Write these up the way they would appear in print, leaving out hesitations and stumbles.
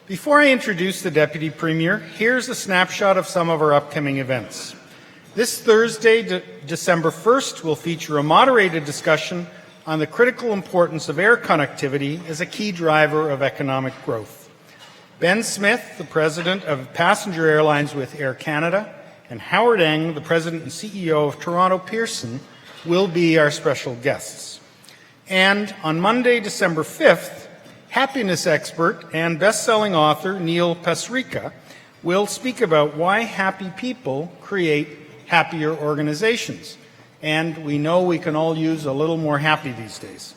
Before I introduce the Deputy Premier, here's a snapshot of some of our upcoming events. This Thursday, December 1st, will feature a moderated discussion on the critical importance of air connectivity as a key driver of economic growth. Ben Smith, the President of Passenger Airlines with Air Canada, and Howard Eng, the President and CEO of Toronto Pearson, will be our special guests. And on Monday, December 5th, happiness expert and best-selling author Neil Pasricha will speak about why happy people create happier organizations. And we know we can all use a little more happy these days.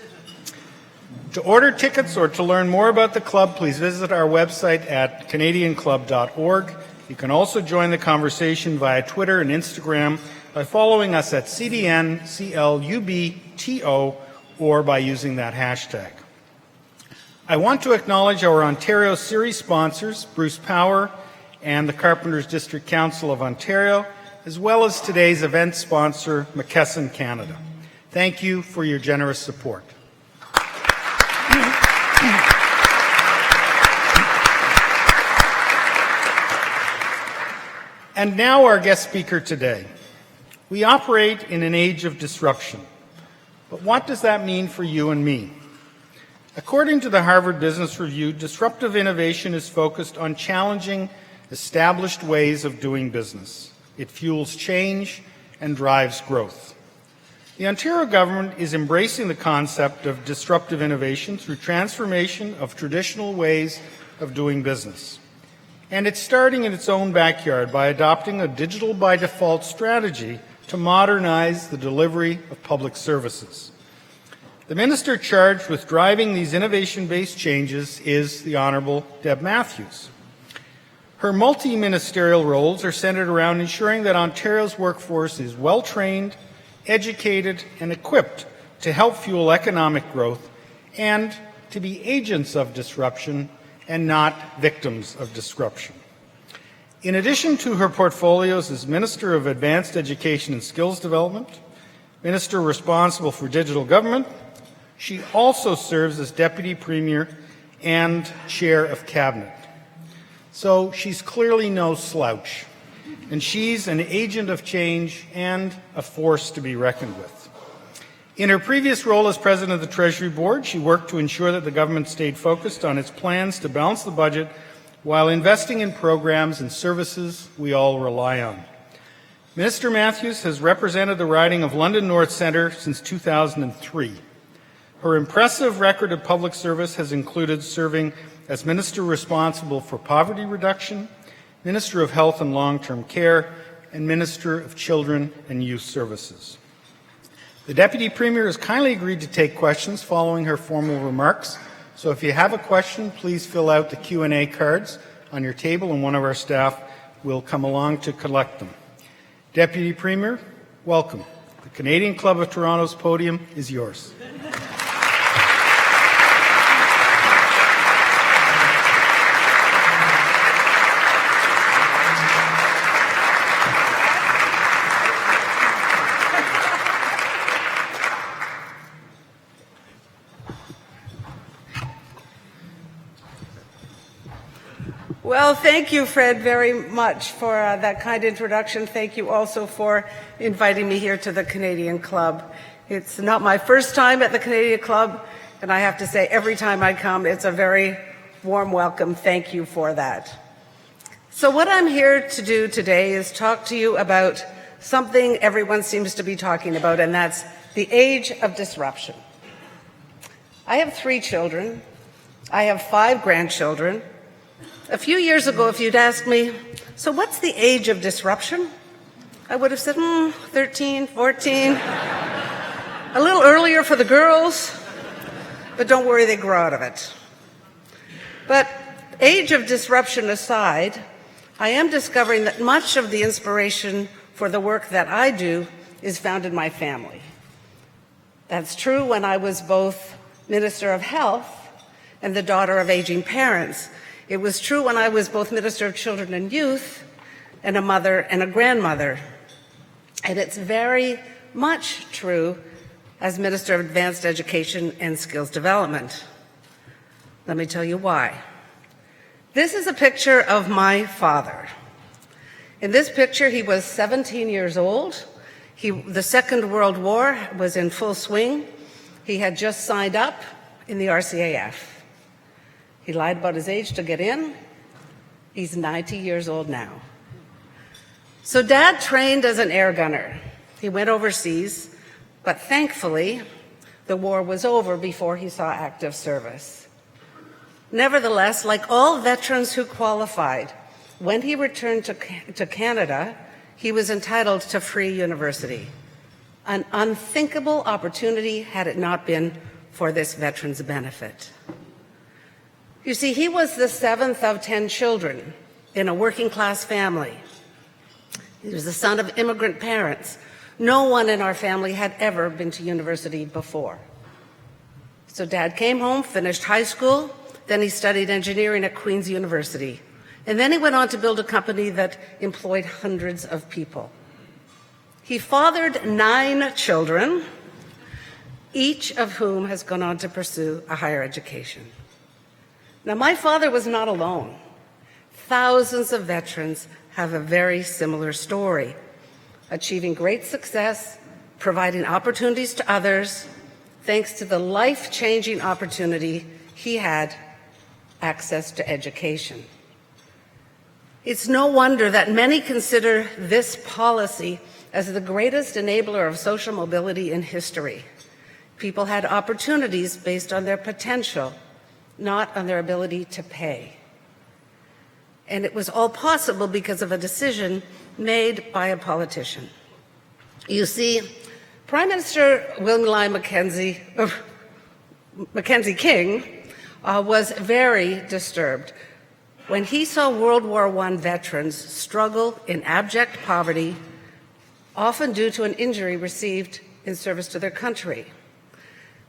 To order tickets or to learn more about the club, please visit our website at canadianclub.org. You can also join the conversation via Twitter and Instagram by following us at CDNCLUBTO or by using that hashtag. I want to acknowledge our Ontario series sponsors, Bruce Power and the Carpenters District Council of Ontario, as well as today's event sponsor, McKesson Canada. Thank you for your generous support. And now our guest speaker today. We operate in an age of disruption. But what does that mean for you and me? According to the Harvard Business Review, disruptive innovation is focused on challenging established ways of doing business. It fuels change and drives growth. The Ontario government is embracing the concept of disruptive innovation through transformation of traditional ways of doing business. And it's starting in its own backyard by adopting a digital by default strategy to modernize the delivery of public services. The minister charged with driving these innovation-based changes is the Honourable Deb Matthews. Her multi-ministerial roles are centred around ensuring that Ontario's workforce is well-trained, educated, and equipped to help fuel economic growth and to be agents of disruption and not victims of disruption. In addition to her portfolios as Minister of Advanced Education and Skills Development, Minister responsible for digital government, she also serves as Deputy Premier and Chair of Cabinet. So she's clearly no slouch, and she's an agent of change and a force to be reckoned with. In her previous role as President of the Treasury Board, she worked to ensure that the government stayed focused on its plans to balance the budget while investing in programs and services we all rely on. Minister Matthews has represented the riding of London North Centre since 2003. Her impressive record of public service has included serving as Minister responsible for poverty reduction, Minister of Health and Long-Term Care, and Minister of Children and Youth Services. The Deputy Premier has kindly agreed to take questions following her formal remarks. So if you have a question, please fill out the Q&A cards on your table and one of our staff will come along to collect them. Deputy Premier, welcome. The Canadian Club of Toronto's podium is yours. Well, thank you, Fred, very much for that kind introduction. Thank you also for inviting me here to the Canadian Club. It's not my first time at the Canadian Club, and I have to say every time I come, it's a very warm welcome. Thank you for that. So what I'm here to do today is talk to you about something everyone seems to be talking about, and that's the age of disruption. I have 3 children. I have 5 grandchildren. A few years ago, if you'd asked me, so what's the age of disruption? I would have said, 13, 14. A little earlier for the girls, but don't worry, they grow out of it. But age of disruption aside, I am discovering that much of the inspiration for the work that I do is found in my family. That's true when I was both Minister of Health and the daughter of aging parents. It was true when I was both Minister of Children and Youth and a mother and a grandmother. And it's very much true as Minister of Advanced Education and Skills Development. Let me tell you why. This is a picture of my father. In this picture, he was 17 years old. The Second World War was in full swing. He had just signed up in the RCAF. He lied about his age to get in. He's 90 years old now. So Dad trained as an air gunner. He went overseas, but thankfully, the war was over before he saw active service. Nevertheless, like all veterans who qualified, when he returned to Canada, he was entitled to free university, an unthinkable opportunity had it not been for this veteran's benefit. You see, he was the 7th of 10 children in a working-class family. He was the son of immigrant parents. No one in our family had ever been to university before. So Dad came home, finished high school, then he studied engineering at Queen's University. And then he went on to build a company that employed hundreds of people. He fathered 9 children, each of whom has gone on to pursue a higher education. Now, my father was not alone. Thousands of veterans have a very similar story, achieving great success, providing opportunities to others, thanks to the life-changing opportunity he had, access to education. It's no wonder that many consider this policy as the greatest enabler of social mobility in history. People had opportunities based on their potential, not on their ability to pay. And it was all possible because of a decision made by a politician. You see, Prime Minister William Lyon Mackenzie King was very disturbed when he saw World War I veterans struggle in abject poverty, often due to an injury received in service to their country.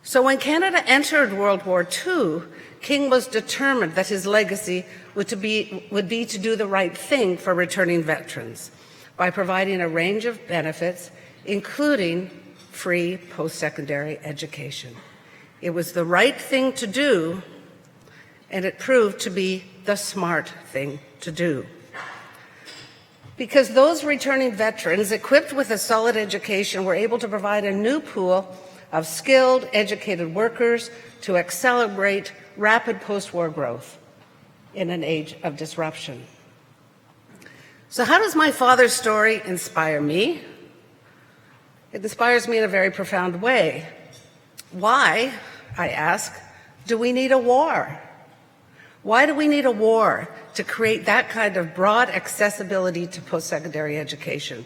So when Canada entered World War II, King was determined that his legacy would be to do the right thing for returning veterans by providing a range of benefits, including free post-secondary education. It was the right thing to do, and it proved to be the smart thing to do. Because those returning veterans, equipped with a solid education, were able to provide a new pool of skilled, educated workers to accelerate rapid post-war growth in an age of disruption. So how does my father's story inspire me? It inspires me in a very profound way. Why, I ask, do we need a war? Why do we need a war to create that kind of broad accessibility to post-secondary education?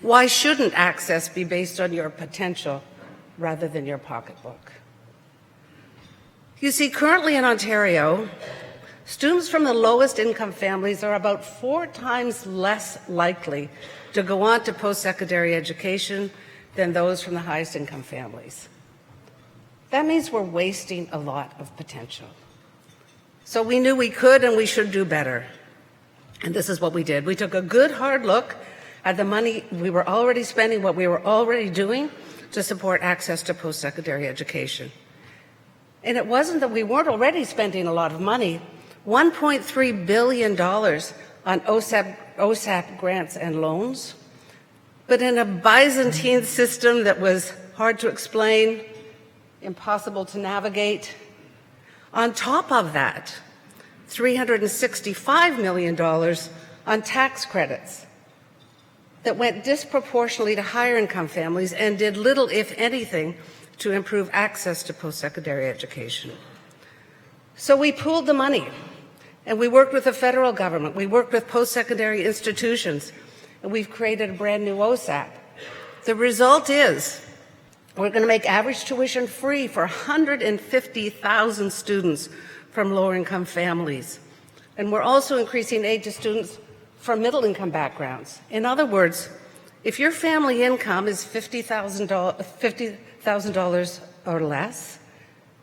Why shouldn't access be based on your potential rather than your pocketbook? You see, currently in Ontario, students from the lowest income families are about 4 times less likely to go on to post-secondary education than those from the highest income families. That means we're wasting a lot of potential. So we knew we could and we should do better. And this is what we did. We took a good hard look at the money we were already spending, what we were already doing to support access to post-secondary education. And it wasn't that we weren't already spending a lot of money. $1.3 billion on OSAP grants and loans, but in a Byzantine system that was hard to explain, impossible to navigate. On top of that, $365 million on tax credits that went disproportionately to higher income families and did little, if anything, to improve access to post-secondary education. So we pooled the money, and we worked with the federal government, we worked with post-secondary institutions, and we've created a brand new OSAP. The result is we're going to make average tuition free for 150,000 students from lower-income families. And we're also increasing aid to students from middle-income backgrounds. In other words, if your family income is $50,000 or less,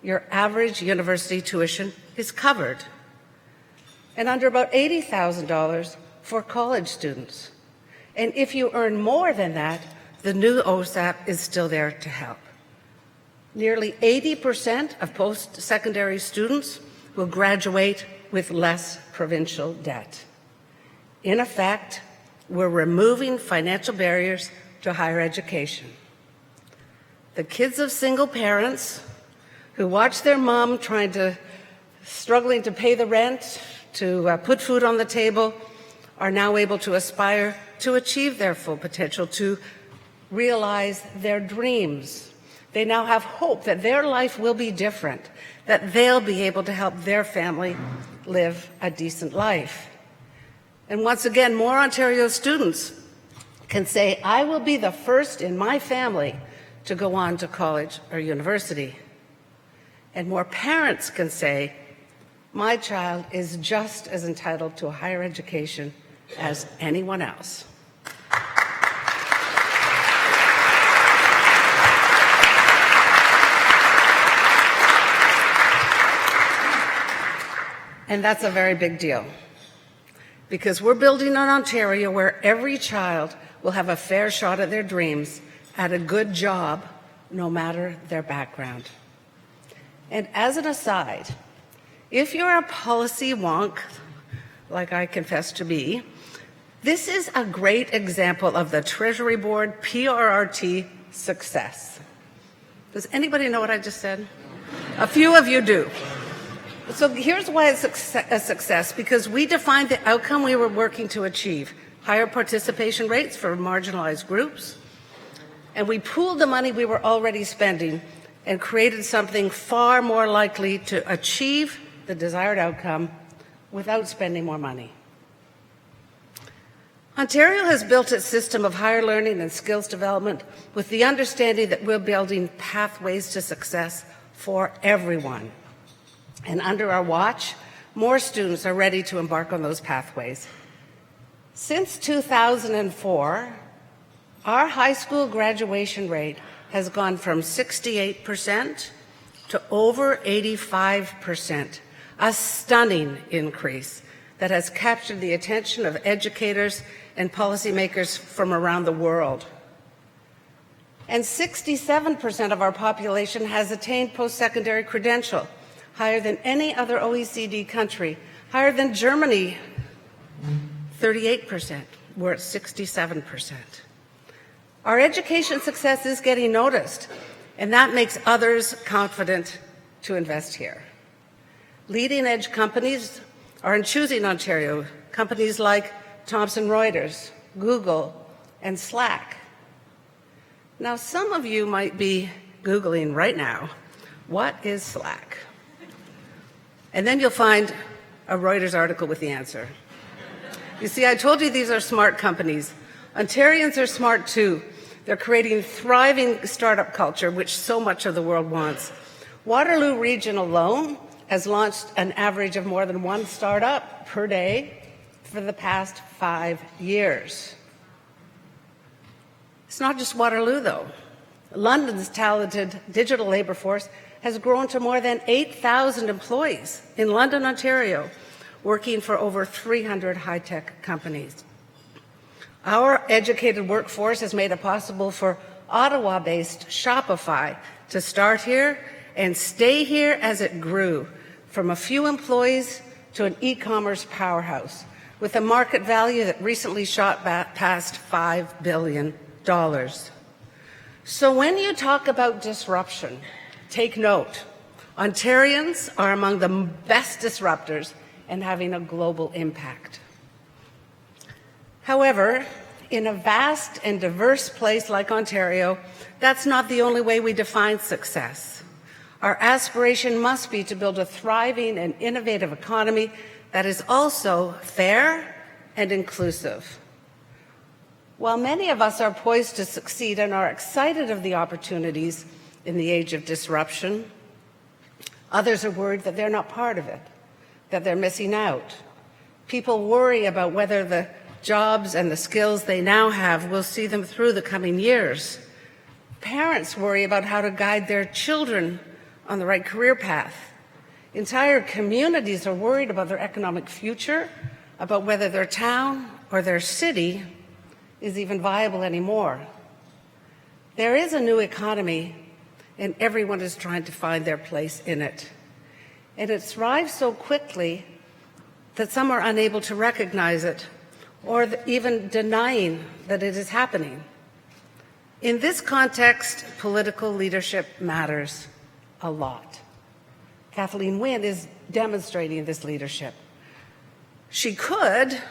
your average university tuition is covered. And under about $80,000 for college students. And if you earn more than that, the new OSAP is still there to help. Nearly 80% of post-secondary students will graduate with less provincial debt. In effect, we're removing financial barriers to higher education. The kids of single parents who watch their mom struggling to pay the rent, to put food on the table, are now able to aspire to achieve their full potential, to realize their dreams. They now have hope that their life will be different, that they'll be able to help their family live a decent life. And once again, more Ontario students can say, I will be the first in my family to go on to college or university. And more parents can say, my child is just as entitled to a higher education as anyone else. And that's a very big deal, because we're building an Ontario where every child will have a fair shot at their dreams, at a good job, no matter their background. And as an aside, if you're a policy wonk, like I confess to be, this is a great example of the Treasury Board PRRT success. Does anybody know what I just said? A few of you do. So here's why it's a success, because we defined the outcome we were working to achieve: higher participation rates for marginalized groups, and we pooled the money we were already spending and created something far more likely to achieve the desired outcome without spending more money. Ontario has built its system of higher learning and skills development with the understanding that we're building pathways to success for everyone. And under our watch, more students are ready to embark on those pathways. Since 2004, our high school graduation rate has gone from 68% to over 85%, a stunning increase that has captured the attention of educators and policymakers from around the world. And 67% of our population has attained post-secondary credential, higher than any other OECD country, higher than Germany, 38%. We're at 67%. Our education success is getting noticed, and that makes others confident to invest here. Leading-edge companies are choosing Ontario, companies like Thomson Reuters, Google, and Slack. Now, some of you might be Googling right now, what is Slack? And then you'll find a Reuters article with the answer. You see, I told you these are smart companies. Ontarians are smart too. They're creating thriving startup culture, which so much of the world wants. Waterloo Region alone has launched an average of more than one startup per day for the past 5 years. It's not just Waterloo, though. London's talented digital labor force has grown to more than 8,000 employees in London, Ontario, working for over 300 high-tech companies. Our educated workforce has made it possible for Ottawa-based Shopify to start here and stay here as it grew from a few employees to an e-commerce powerhouse with a market value that recently shot past $5 billion. So when you talk about disruption, take note. Ontarians are among the best disruptors and having a global impact. However, in a vast and diverse place like Ontario, that's not the only way we define success. Our aspiration must be to build a thriving and innovative economy that is also fair and inclusive. While many of us are poised to succeed and are excited of the opportunities in the age of disruption, others are worried that they're not part of it, that they're missing out. People worry about whether the jobs and the skills they now have will see them through the coming years. Parents worry about how to guide their children on the right career path. Entire communities are worried about their economic future, about whether their town or their city is even viable anymore. There is a new economy, and everyone is trying to find their place in it. And it thrives so quickly that some are unable to recognize it or even denying that it is happening. In this context, political leadership matters a lot. Kathleen Wynne is demonstrating this leadership. She could,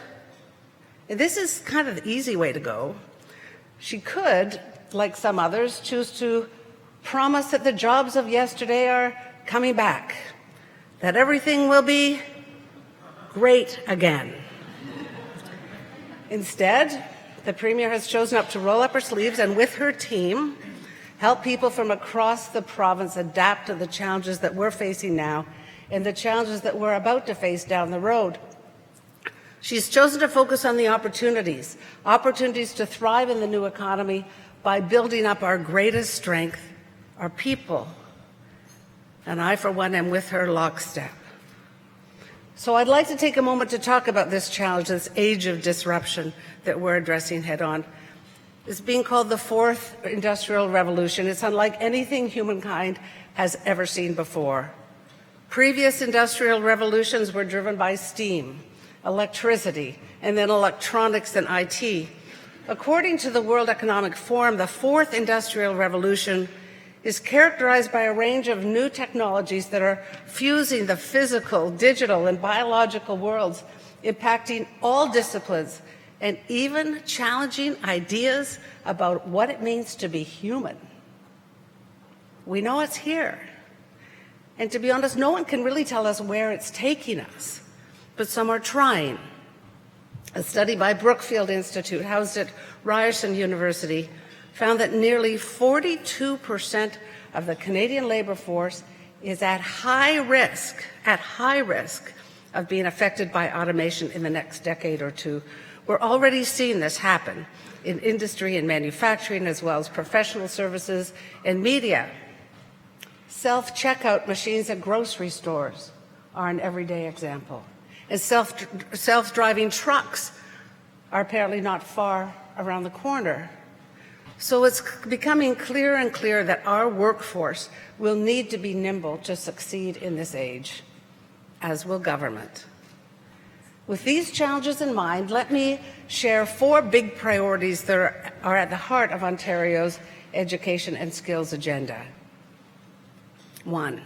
and this is kind of the easy way to go, she could, like some others, choose to promise that the jobs of yesterday are coming back, that everything will be great again. Instead, the Premier has chosen to roll up her sleeves and with her team help people from across the province adapt to the challenges that we're facing now and the challenges that we're about to face down the road. She's chosen to focus on the opportunities to thrive in the new economy by building up our greatest strength, our people. And I, for one, am with her lockstep. So I'd like to take a moment to talk about this challenge, this age of disruption that we're addressing head on. It's being called the fourth industrial revolution. It's unlike anything humankind has ever seen before. Previous industrial revolutions were driven by steam, electricity, and then electronics and IT. According to the World Economic Forum, the fourth industrial revolution is characterized by a range of new technologies that are fusing the physical, digital, and biological worlds, impacting all disciplines, and even challenging ideas about what it means to be human. We know it's here. And to be honest, no one can really tell us where it's taking us, but some are trying. A study by Brookfield Institute, housed at Ryerson University, found that nearly 42% of the Canadian labour force is at high risk of being affected by automation in the next decade or two. We're already seeing this happen in industry and manufacturing, as well as professional services and media. Self-checkout machines at grocery stores are an everyday example. And self-driving trucks are apparently not far around the corner. So it's becoming clearer and clearer that our workforce will need to be nimble to succeed in this age, as will government. With these challenges in mind, let me share 4 big priorities that are at the heart of Ontario's education and skills agenda. 1,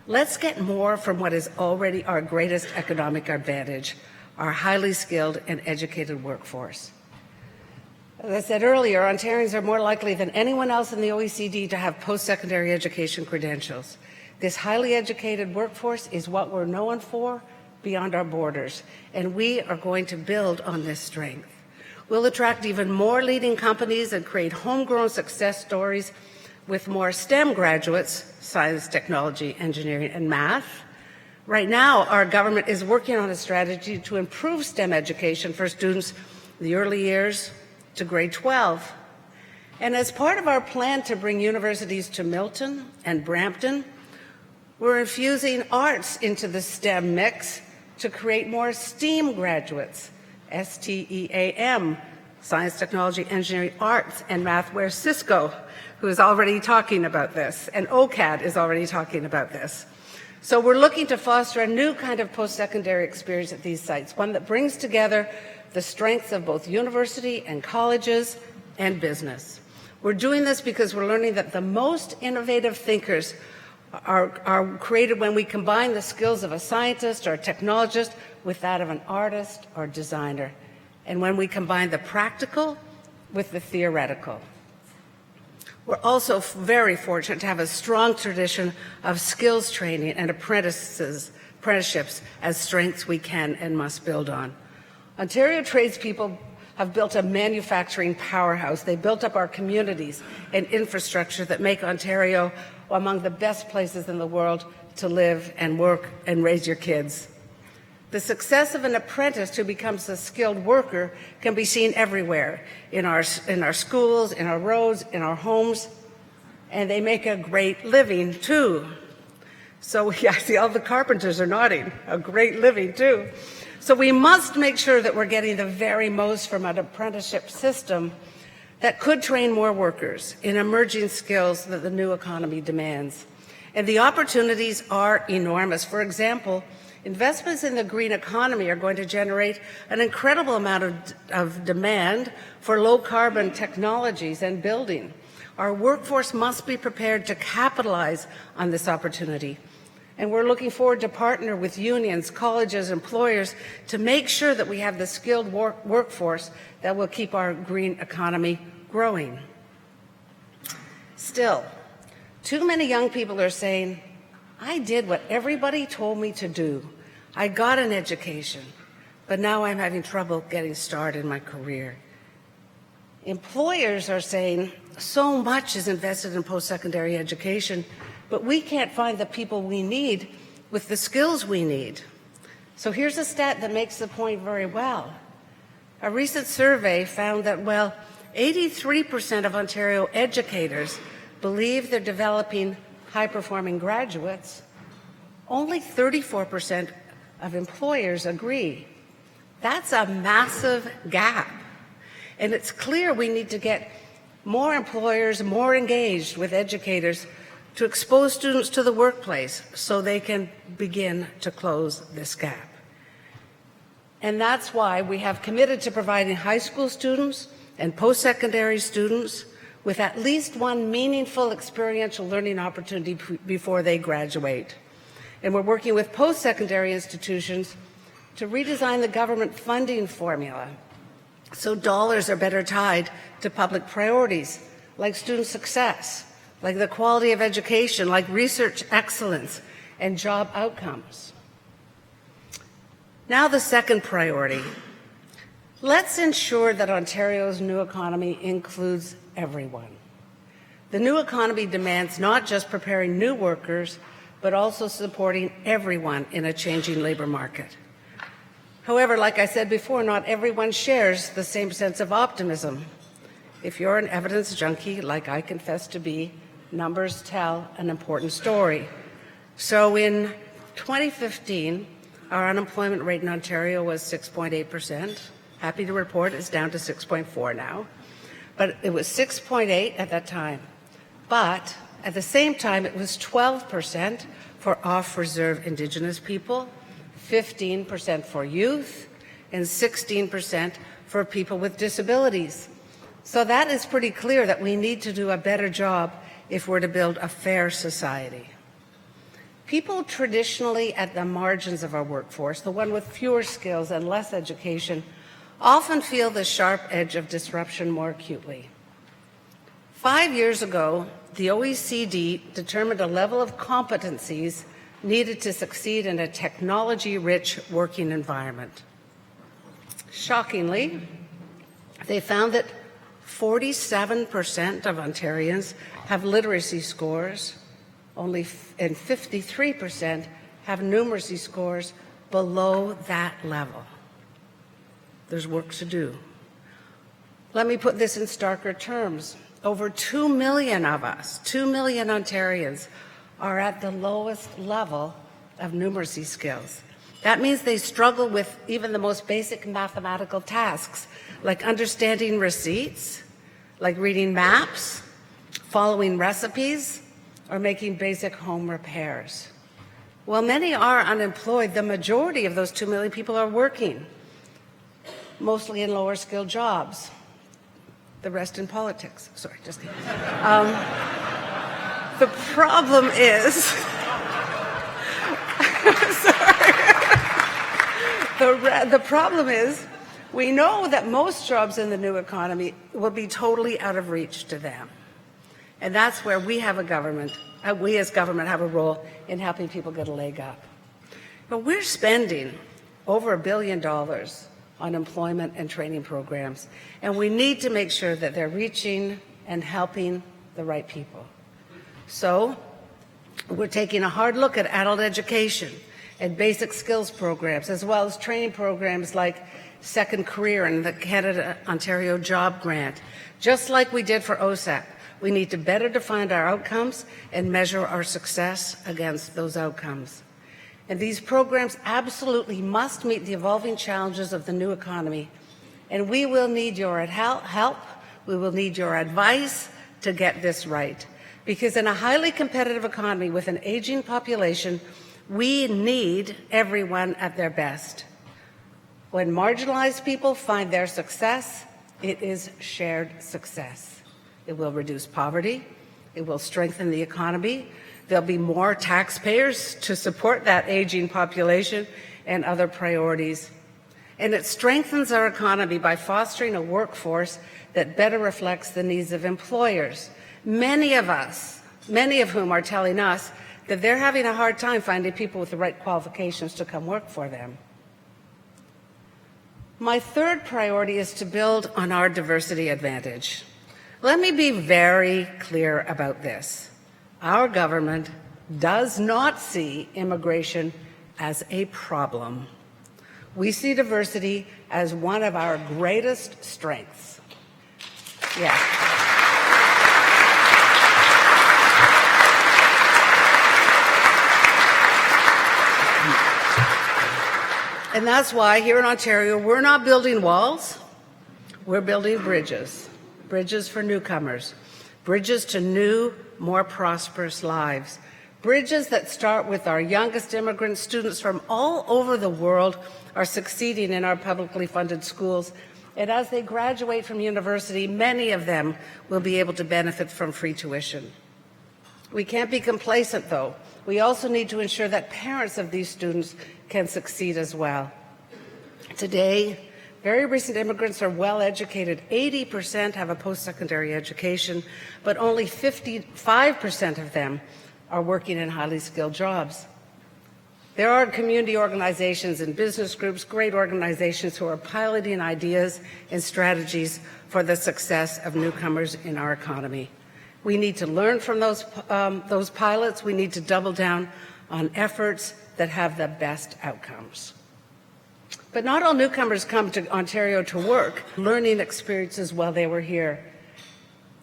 let's get more from what is already our greatest economic advantage, our highly skilled and educated workforce. As I said earlier, Ontarians are more likely than anyone else in the OECD to have post-secondary education credentials. This highly educated workforce is what we're known for beyond our borders, and we are going to build on this strength. We'll attract even more leading companies and create homegrown success stories with more STEM graduates, science, technology, engineering, and math. Right now, our government is working on a strategy to improve STEM education for students in the early years to grade 12. And as part of our plan to bring universities to Milton and Brampton, we're infusing arts into the STEM mix to create more STEAM graduates, STEAM, science, technology, engineering, arts, and math, where Cisco, who is already talking about this, and OCAD is already talking about this. So we're looking to foster a new kind of post-secondary experience at these sites, one that brings together the strengths of both university and colleges and business. We're doing this because we're learning that the most innovative thinkers are created when we combine the skills of a scientist or a technologist with that of an artist or designer, and when we combine the practical with the theoretical. We're also very fortunate to have a strong tradition of skills training and apprenticeships as strengths we can and must build on. Ontario tradespeople have built a manufacturing powerhouse. They built up our communities and infrastructure that make Ontario among the best places in the world to live and work and raise your kids. The success of an apprentice who becomes a skilled worker can be seen everywhere, in our schools, in our roads, in our homes, and they make a great living too. So yeah, I see all the carpenters are nodding, a great living too. So we must make sure that we're getting the very most from an apprenticeship system that could train more workers in emerging skills that the new economy demands. And the opportunities are enormous. For example, Investments in the green economy are going to generate an incredible amount of demand for low-carbon technologies and building. Our workforce must be prepared to capitalize on this opportunity. And we're looking forward to partner with unions, colleges, employers to make sure that we have the skilled workforce that will keep our green economy growing. Still, too many young people are saying, I did what everybody told me to do. I got an education, but now I'm having trouble getting started in my career. Employers are saying so much is invested in post-secondary education, but we can't find the people we need with the skills we need. So here's a stat that makes the point very well. A recent survey found that, 83% of Ontario educators believe they're developing high-performing graduates. Only 34% of employers agree. That's a massive gap. And it's clear we need to get more employers more engaged with educators to expose students to the workplace so they can begin to close this gap. And that's why we have committed to providing high school students and post-secondary students with at least one meaningful experiential learning opportunity before they graduate. And we're working with post-secondary institutions to redesign the government funding formula so dollars are better tied to public priorities like student success, like the quality of education, like research excellence and job outcomes. Now the second priority. Let's ensure that Ontario's new economy includes everyone. The new economy demands not just preparing new workers, but also supporting everyone in a changing labor market. However, like I said before, not everyone shares the same sense of optimism. If you're an evidence junkie, like I confess to be, numbers tell an important story. So in 2015, our unemployment rate in Ontario was 6.8%. Happy to report it's down to 6.4 now. But it was 6.8 at that time. But at the same time, it was 12% for off-reserve Indigenous people, 15% for youth, and 16% for people with disabilities. So that is pretty clear that we need to do a better job if we're to build a fair society. People traditionally at the margins of our workforce, the one with fewer skills and less education, often feel the sharp edge of disruption more acutely. 5 years ago, the OECD determined a level of competencies needed to succeed in a technology-rich working environment. Shockingly, they found that 47% of Ontarians have literacy scores, and 53% have numeracy scores below that level. There's work to do. Let me put this in starker terms. Over 2 million of us, 2 million Ontarians, are at the lowest level of numeracy skills. That means they struggle with even the most basic mathematical tasks, like understanding receipts, like reading maps, following recipes, or making basic home repairs. While many are unemployed, the majority of those 2 million people are working, mostly in lower skilled jobs. The rest in politics. Sorry, just kidding. The problem is, the problem is, we know that most jobs in the new economy will be totally out of reach to them. And that's where we have we as government have a role in helping people get a leg up. But we're spending over $1 billion on employment and training programs, and we need to make sure that they're reaching and helping the right people. So we're taking a hard look at adult education and basic skills programs, as well as training programs like Second Career and the Canada-Ontario Job Grant. Just like we did for OSAP, we need to better define our outcomes and measure our success against those outcomes. And these programs absolutely must meet the evolving challenges of the new economy. And we will need your help, we will need your advice to get this right. Because in a highly competitive economy with an aging population, We need everyone at their best. When marginalized people find their success, it is shared success. It will reduce poverty. It will strengthen the economy. There'll be more taxpayers to support that aging population and other priorities. And it strengthens our economy by fostering a workforce that better reflects the needs of employers. Many of whom are telling us that they're having a hard time finding people with the right qualifications to come work for them. My third priority is to build on our diversity advantage. Let me be very clear about this. Our government does not see immigration as a problem. We see diversity as one of our greatest strengths. Yeah. And that's why here in Ontario, we're not building walls, we're building bridges. Bridges for newcomers, bridges to new, more prosperous lives, bridges that start with our youngest immigrant students from all over the world are succeeding in our publicly funded schools. And as they graduate from university, many of them will be able to benefit from free tuition. We can't be complacent, though. We also need to ensure that parents of these students can succeed as well. Today, very recent immigrants are well educated. 80% have a post-secondary education, but only 55% of them are working in highly skilled jobs. There are community organizations and business groups, great organizations who are piloting ideas and strategies for the success of newcomers in our economy. We need to learn from those pilots. We need to double down on efforts that have the best outcomes. But not all newcomers come to Ontario to work, learning experiences while they were here.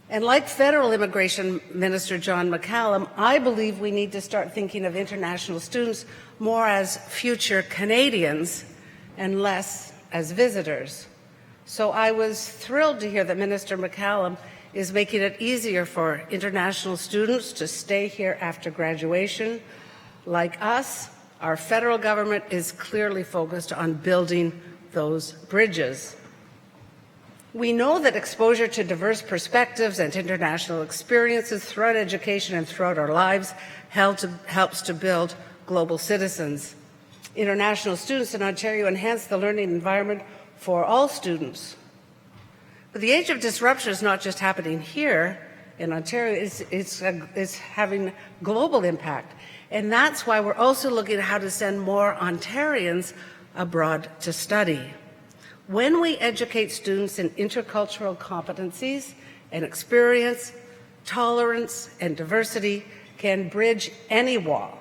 And like Federal Immigration Minister John McCallum, I believe we need to start thinking of international students more as future Canadians and less as visitors. So I was thrilled to hear that Minister McCallum is making it easier for international students to stay here after graduation. Like us, our federal government is clearly focused on building those bridges. We know that exposure to diverse perspectives and international experiences throughout education and throughout our lives helps to build global citizens. International students in Ontario enhance the learning environment for all students. But the age of disruption is not just happening here in Ontario, it's having global impact. And that's why we're also looking at how to send more Ontarians abroad to study. When we educate students in intercultural competencies and experience, tolerance and diversity can bridge any wall.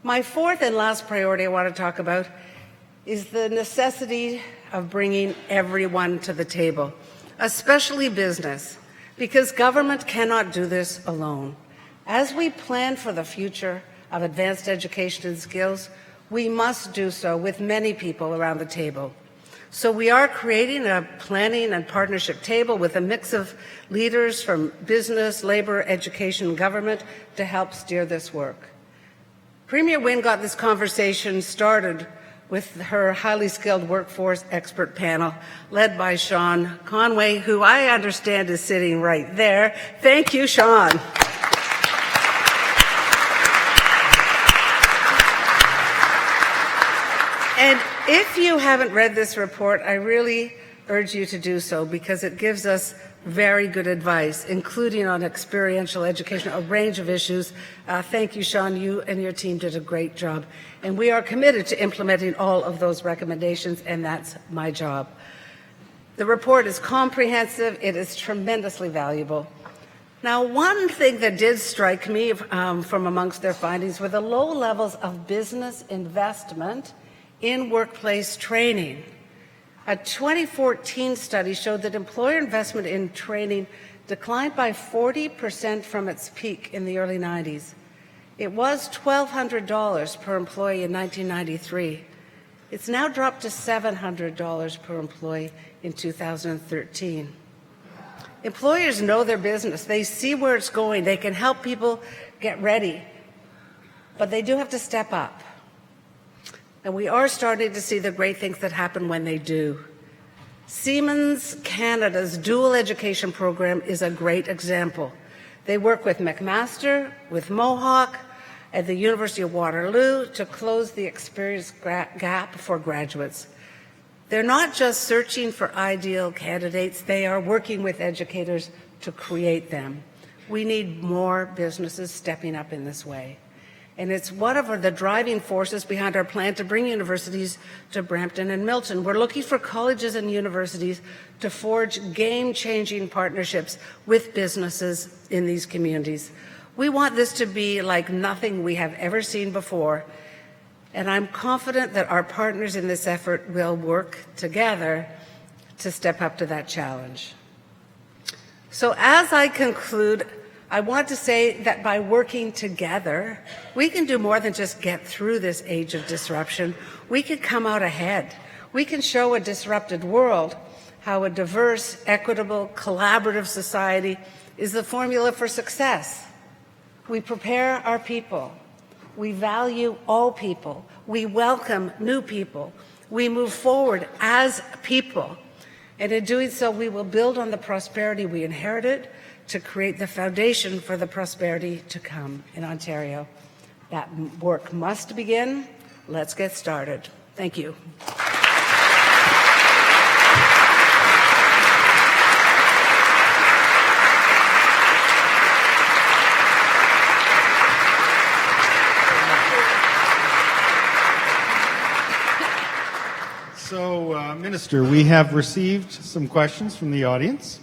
My fourth and last priority I want to talk about is the necessity of bringing everyone to the table, especially business, because government cannot do this alone. As we plan for the future of advanced education and skills, we must do so with many people around the table. So we are creating a planning and partnership table with a mix of leaders from business, labor, education, and government to help steer this work. Premier Wynne got this conversation started with her highly skilled workforce expert panel led by Sean Conway, who I understand is sitting right there. Thank you, Sean. And if you haven't read this report, I really urge you to do so because it gives us very good advice, including on experiential education, a range of issues. Thank you, Sean. You and your team did a great job. And we are committed to implementing all of those recommendations, and that's my job. The report is comprehensive. It is tremendously valuable. Now, one thing that did strike me from amongst their findings were the low levels of business investment in workplace training. A 2014 study showed that employer investment in training declined by 40% from its peak in the early 90s. It was $1,200 per employee in 1993. It's now dropped to $700 per employee in 2013. Employers know their business. They see where it's going. They can help people get ready. but they do have to step up. And we are starting to see the great things that happen when they do. Siemens Canada's dual education program is a great example. They work with McMaster, with Mohawk, at the University of Waterloo to close the experience gap for graduates. They're not just searching for ideal candidates, they are working with educators to create them. We need more businesses stepping up in this way. And it's one of the driving forces behind our plan to bring universities to Brampton and Milton. We're looking for colleges and universities to forge game-changing partnerships with businesses in these communities. We want this to be like nothing we have ever seen before, and I'm confident that our partners in this effort will work together to step up to that challenge. So as I conclude, I want to say that by working together, we can do more than just get through this age of disruption. We can come out ahead. We can show a disrupted world how a diverse, equitable, collaborative society is the formula for success. We prepare our people. We value all people. We welcome new people. We move forward as people. And in doing so, we will build on the prosperity we inherited to create the foundation for the prosperity to come in Ontario. That work must begin. Let's get started. Thank you. So, Minister, we have received some questions from the audience.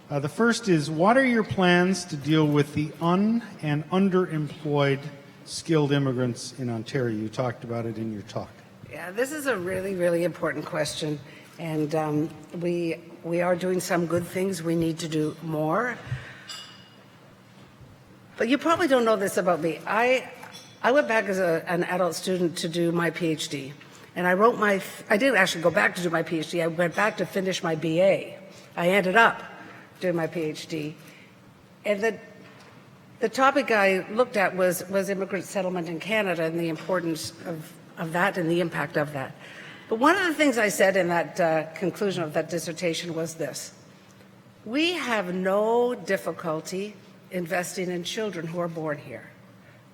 The first is, what are your plans to deal with the and underemployed skilled immigrants in Ontario? You talked about it in your talk. Yeah, this is a really, really important question, and we are doing some good things. We need to do more. But you probably don't know this about me. I went back as an adult student to do my PhD, and I didn't actually go back to do my PhD. I went back to finish my BA. I ended up doing my PhD. And the topic I looked at was immigrant settlement in Canada and the importance of that and the impact of that. But one of the things I said in that conclusion of that dissertation was this: we have no difficulty investing in children who are born here.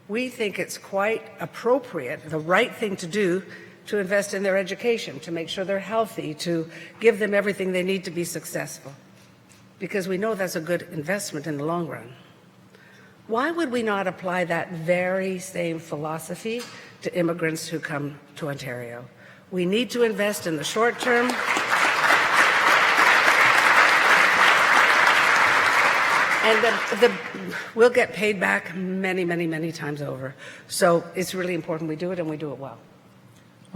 We think it's quite appropriate, the right thing to do, to invest in their education, to make sure they're healthy, to give them everything they need to be successful, because we know that's a good investment in the long run. Why would we not apply that very same philosophy to immigrants who come to Ontario? We need to invest in the short term. And we'll get paid back many, many, many times over. So it's really important we do it, and we do it well.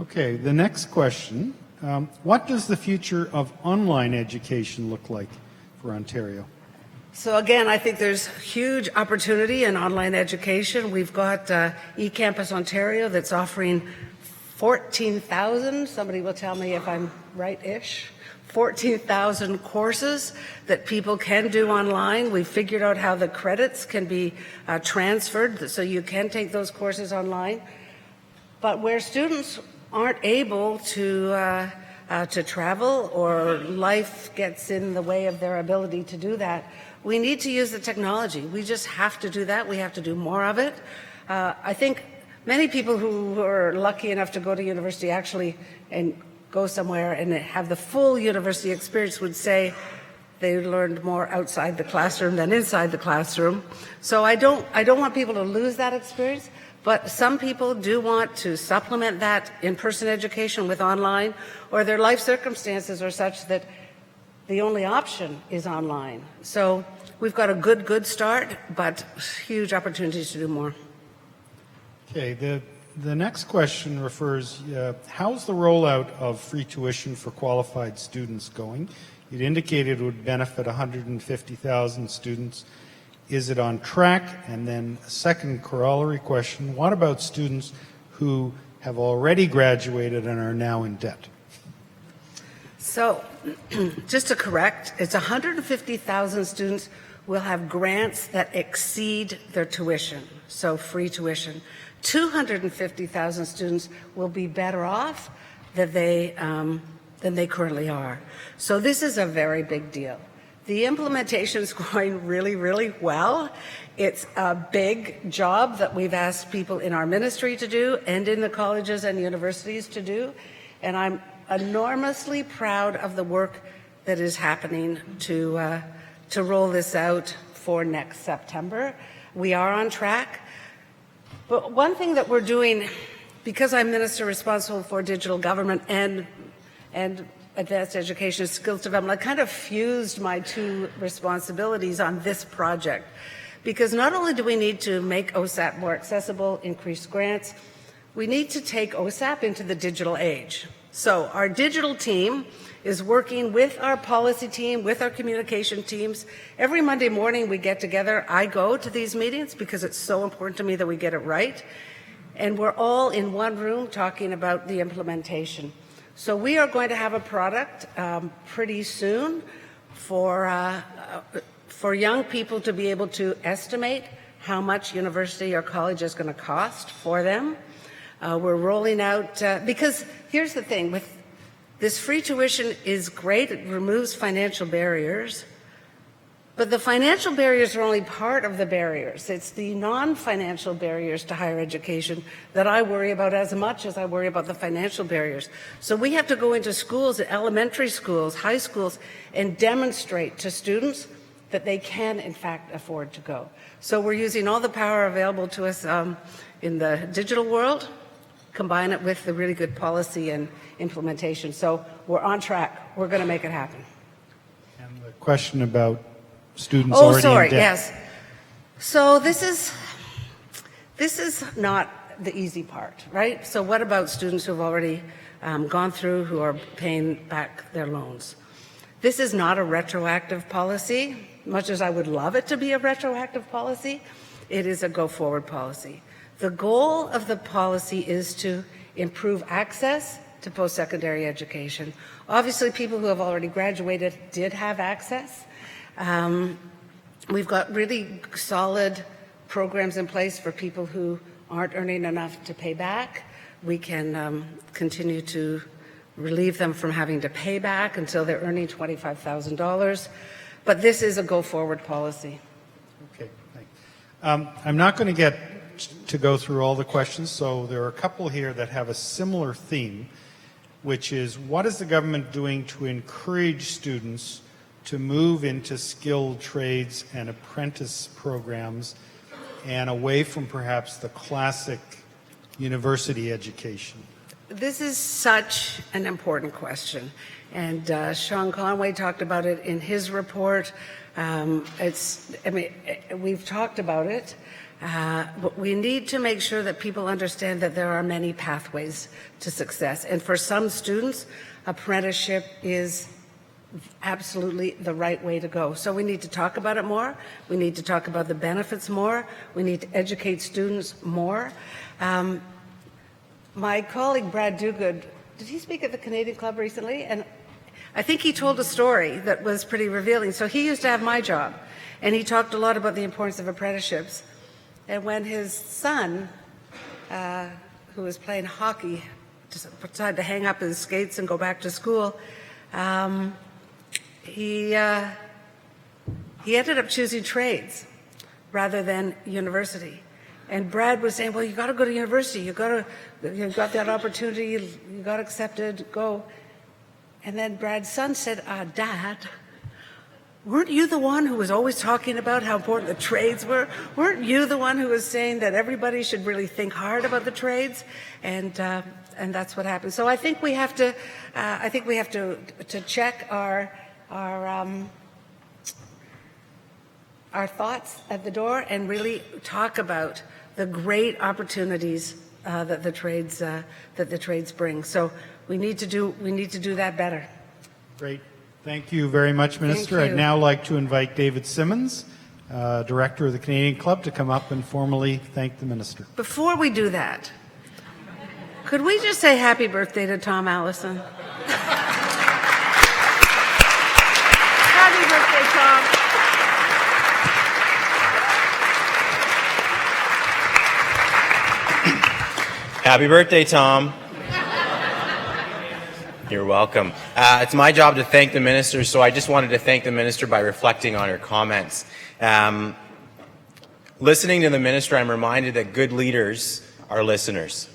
Okay, the next question. What does the future of online education look like for Ontario? So again, I think there's huge opportunity in online education. We've got eCampus Ontario that's offering 14,000, somebody will tell me if I'm right-ish, 14,000 courses that people can do online. We've figured out how the credits can be transferred, so you can take those courses online. But where students aren't able to travel, or life gets in the way of their ability to do that, we need to use the technology. We just have to do that. We have to do more of it. I think many people who are lucky enough to go to university actually and go somewhere and have the full university experience would say they learned more outside the classroom than inside the classroom. So I don't want people to lose that experience. But some people do want to supplement that in-person education with online, or their life circumstances are such that the only option is online. So we've got a good start, but huge opportunities to do more. Okay, the next question refers, how's the rollout of free tuition for qualified students going? You'd indicated it would benefit 150,000 students. Is it on track? And then a second corollary question, what about students who have already graduated and are now in debt? So just to correct, it's 150,000 students will have grants that exceed their tuition, so free tuition. 250,000 students will be better off than they currently are. So this is a very big deal. The implementation is going really, really well. It's a big job that we've asked people in our ministry to do and in the colleges and universities to do. And I'm enormously proud of the work that is happening to roll this out for next September. We are on track. But one thing that we're doing, because I'm minister responsible for digital government and advanced education and skills development, I kind of fused my two responsibilities on this project. Because not only do we need to make OSAP more accessible, increase grants, we need to take OSAP into the digital age. So our digital team is working with our policy team, with our communication teams. Every Monday morning we get together. I go to these meetings because it's so important to me that we get it right. And we're all in one room talking about the implementation. So we are going to have a product pretty soon for young people to be able to estimate how much university or college is going to cost for them. We're rolling out, because here's the thing, with this free tuition is great, it removes financial barriers, but the financial barriers are only part of the barriers. It's the non-financial barriers to higher education that I worry about as much as I worry about the financial barriers. So we have to go into schools, elementary schools, high schools, and demonstrate to students that they can, in fact, afford to go. So we're using all the power available to us in the digital world, combine it with the really good policy and implementation. So we're on track. We're going to make it happen. And the question about students already in debt. Yes. So this is not the easy part, right? So what about students who've already gone through, who are paying back their loans? This is not a retroactive policy. Much as I would love it to be a retroactive policy, it is a go-forward policy. The goal of the policy is to improve access to post-secondary education. Obviously, people who have already graduated did have access. We've got really solid programs in place for people who aren't earning enough to pay back. We can continue to relieve them from having to pay back until they're earning $25,000. But this is a go-forward policy. Okay, thanks. I'm not going to get to go through all the questions, so there are a couple here that have a similar theme, which is, what is the government doing to encourage students to move into skilled trades and apprentice programs and away from perhaps the classic university education? This is such an important question, and Sean Conway talked about it in his report. We've talked about it, but we need to make sure that people understand that there are many pathways to success, and for some students, apprenticeship is absolutely the right way to go. So we need to talk about it more. We need to talk about the benefits more. We need to educate students more. My colleague Brad Duguid, did he speak at the Canadian Club recently? And I think he told a story that was pretty revealing. So he used to have my job, and he talked a lot about the importance of apprenticeships. And when his son, who was playing hockey, decided to hang up his skates and go back to school, he ended up choosing trades rather than university. And Brad was saying, well, you got to go to university. You got that opportunity. You got accepted. Go. And then Brad's son said, Dad, weren't you the one who was always talking about how important the trades were? Weren't you the one who was saying that everybody should really think hard about the trades? And that's what happened. So I think we have to, to check our thoughts at the door and really talk about the great opportunities that the trades bring. So we need to do that better. Great. Thank you very much, Minister. I'd now like to invite David Simmons, Director of the Canadian Club, to come up and formally thank the Minister. Before we do that, could we just say happy birthday to Tom Allison? Happy birthday, Tom. Happy birthday, Tom. You're welcome. It's my job to thank the minister, so I just wanted to thank the minister by reflecting on her comments. Listening to the minister, I'm reminded that good leaders are listeners.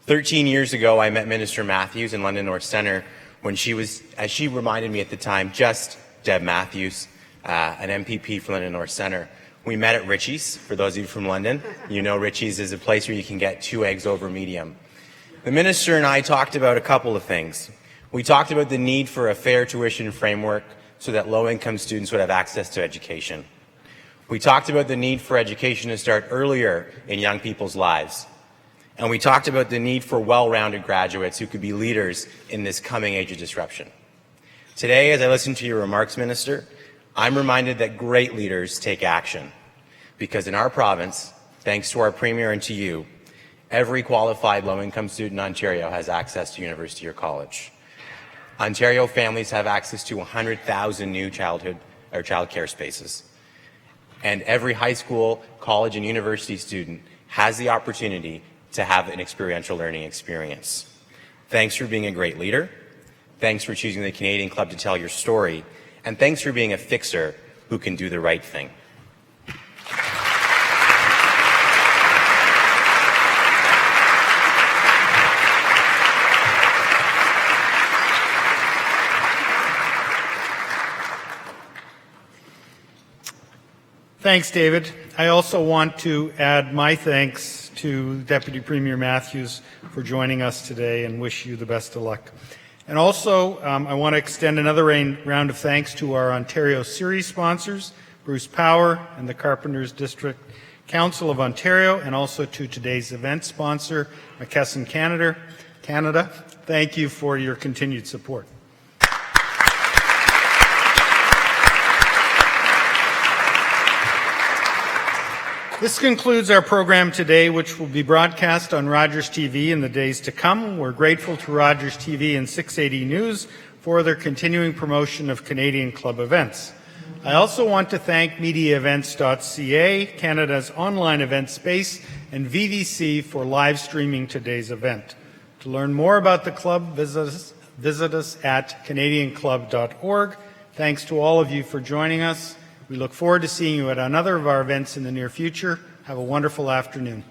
13 years ago, I met Minister Matthews in London North Centre when she was, as she reminded me at the time, just Deb Matthews, an MPP from London North Centre. We met at Richie's. For those of you from London, you know Richie's is a place where you can get 2 eggs over medium. The minister and I talked about a couple of things. We talked about the need for a fair tuition framework so that low-income students would have access to education. We talked about the need for education to start earlier in young people's lives. And we talked about the need for well-rounded graduates who could be leaders in this coming age of disruption. Today, as I listen to your remarks, Minister, I'm reminded that great leaders take action. Because in our province, thanks to our Premier and to you, every qualified low-income student in Ontario has access to university or college. Ontario families have access to 100,000 new childcare spaces. And every high school, college, and university student has the opportunity to have an experiential learning experience. Thanks for being a great leader. Thanks for choosing the Canadian Club to tell your story. And thanks for being a fixer who can do the right thing. Thanks, David. I also want to add my thanks to Deputy Premier Matthews for joining us today and wish you the best of luck. And also, I want to extend another round of thanks to our Ontario series sponsors, Bruce Power and the Carpenters District Council of Ontario, and also to today's event sponsor, McKesson Canada. Thank you for your continued support. This concludes our program today, which will be broadcast on Rogers TV in the days to come. We're grateful to Rogers TV and 680 News for their continuing promotion of Canadian Club events. I also want to thank MediaEvents.ca, Canada's online event space, and VDC for live streaming today's event. To learn more about the club, visit us at canadianclub.org. Thanks to all of you for joining us. We look forward to seeing you at another of our events in the near future. Have a wonderful afternoon.